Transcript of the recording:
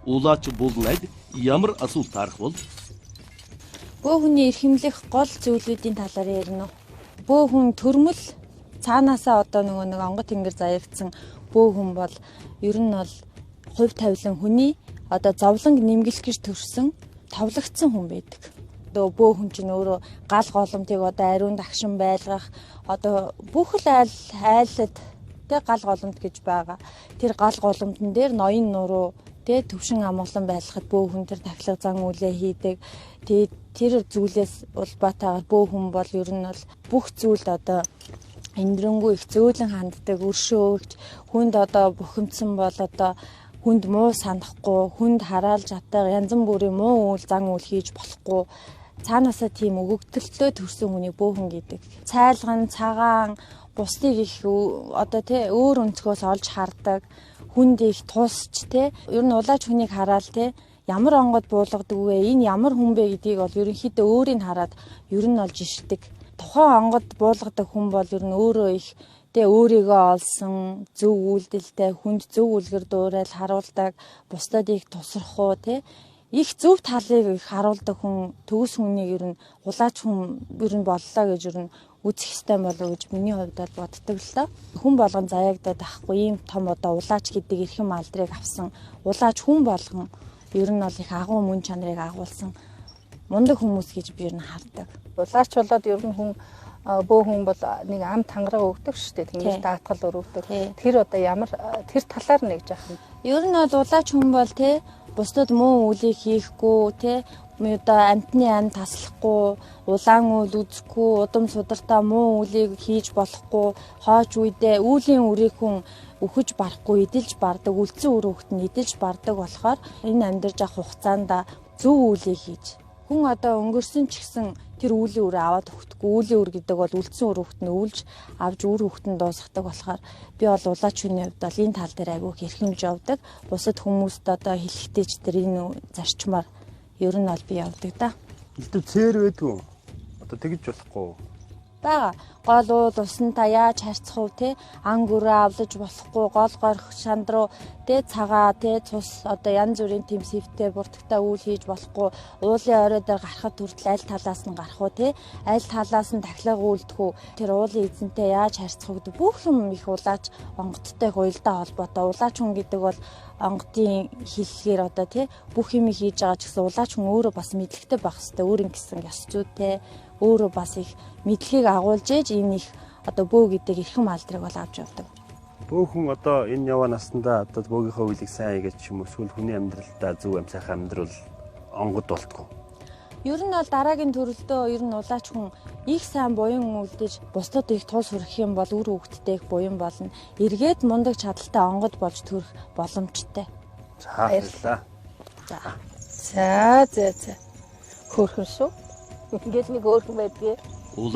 Улаач булнад ямар асуулт тарах бол? Бөө хүний эрхэмлэх гол зүйлүүдийн талаар ярина. Бөө хүн төрмөл цаанаасаа одоо нэг онгот тэнгэр заягдсан бөө хүн бол ер нь бол хувь тавилан хүний одоо зовлонг нэмгэлт гэж төрсөн товлогдсон хүн байдаг. Одоо бөө хүн чинь өөрөө гал голомтыг одоо ариун дагшин байлгах одоо бүх л айлд тэг гал голомт гэж байгаа. Тэр гал голомтон дээр ноён нуруу тэг төвшин амгалан байлгахад бөө хүн тэр тахилга зан үйлээ хийдэг. Тэгээд тэр зүйлээс улбаатайгаар бөө хүн бол ер нь бол бүх зүйлд одоо эндрэнгүй их зөөлөн ханддаг, өршөөгч, хүнд одоо бухимдсан бол одоо хүнд муу санахгүй, хүнд хараалж атаа янз бүрийн муу үйл зан үйл хийж болохгүй. Цаанаасаа тийм өгөгдөлтөө төрсөн хүний бөөхөн гэдэг. Цайлган, цагаан, бусдыг их одоо тий өөр өнцгөөс олж хардаг, хүнд их тусч тий ер нь улаач хүнийг хараад тий ямар онгод буулгадаг вэ? Энэ ямар хүн бэ гэдгийг бол ерөнхийдөө өөрийг хараад ер нь олж ишдэг. Тухайн онгод буулгадаг хүн бол ер нь өөрөө их тэ өөрийгөө олсон зөв үйлдэлтэй хүнд зөв үлгэр дуурайл харуулдаг, бусдад их тусрахгүй тэ их зөв талыг их харуулдаг хүн төгс хүнийг ер нь улаач хүн ер нь боллоо гэж ер нь үзэх ёстой болов гэж миний хувьд бол боддог л доо. Хүн болгон заяагдаад ахгүй ийм том одоо улаач гэдэг эрхэм алдрыг авсан улаач хүн болгон ер нь бол их агуу мөн чанарыг агуулсан мундаг хүмүүс гэж би ер нь хардаг. Улаач болоод ер нь хүн бөө хүн бол нэг ам тангараг өгдөг шүү дээ. Тэнгэр даатгал өрөвдөг. Тэр одоо ямар тэр талаар нэг жаах юм. Ер нь бол улаач хүн бол те бусдад муу үлийг хийхгүй те одоо амтны ам таслахгүй, улаан үйл үзэхгүй, удам судартаа муу үлийг хийж болохгүй, хооч үедээ үүлийн үрийг хүн өхөж барахгүй, эдэлж бардаг, үлдсэн үр хөвгт нь эдэлж бардаг болохоор энэ амьдарч авах хугацаанд зөв үлийг хийж хүн одоо өнгөрсөн ч гэсэн тэр үүлийн үрээ аваад өгөхгүй. Үүлийн үр гэдэг бол үлдсэн үр хөвгт нь үүлж авж үр хөвгт нь дуусгадаг болохоор би бол улаач хүний хувьд бол энэ тал дээр айгүй хэрхэмж явдаг. Бусад хүмүүст одоо хэлэхдээ ч тэр энэ зарчмаар ер нь бол би явдаг да. Илтв цээр байдгүй. Одоо тэгж болохгүй. Бага гол уул усантаа яаж харьцах вэ те ан гүрээ авлаж болохгүй гол горх шандруу те цагаа те цус одоо янз бүрийн тэм сэвтэй буртагтаа үйл хийж болохгүй уулын орой дээр гарахад хүртэл аль талаас нь гарах уу те аль талаас нь тахилга үйлдэх үү тэр уулын эзэнтэй яаж харьцах вэ бүх юм их улаач онгодтой хуйлдаа холбоотой улаач хүн гэдэг бол онгодын хэллэгээр одоо те бүх юм хийж байгаа ч гэсэн улаач хүн өөрөө бас мэдлэгтэй байх хэрэгтэй өөрийн гэсэн ёс зүйтэй өөрөө бас их мэдлэгийг агуулж ээж энэ их одоо бөө гэдэг эрхэм алдрыг бол авч явдаг. Бөөхөн одоо энэ яваа наснда одоо бөөгийнхөө үйлийг сайн хийгээд ч юм уу эсвэл хүний амьдралдаа зөв амсайхан амьдрал онгод болтгоо. Ер нь бол дараагийн төрөлдөө ер нь улаач хүн их сайн буян үлдэж бусдад их тул сурах юм бол үр хөвгттэй их буян болно. Эргээд мундаг чадaltaй онгод болж төрөх боломжтой. За баярлалаа. За. Хөөрхөн шүү. Ингээд нэг хөөрхөн байдгийг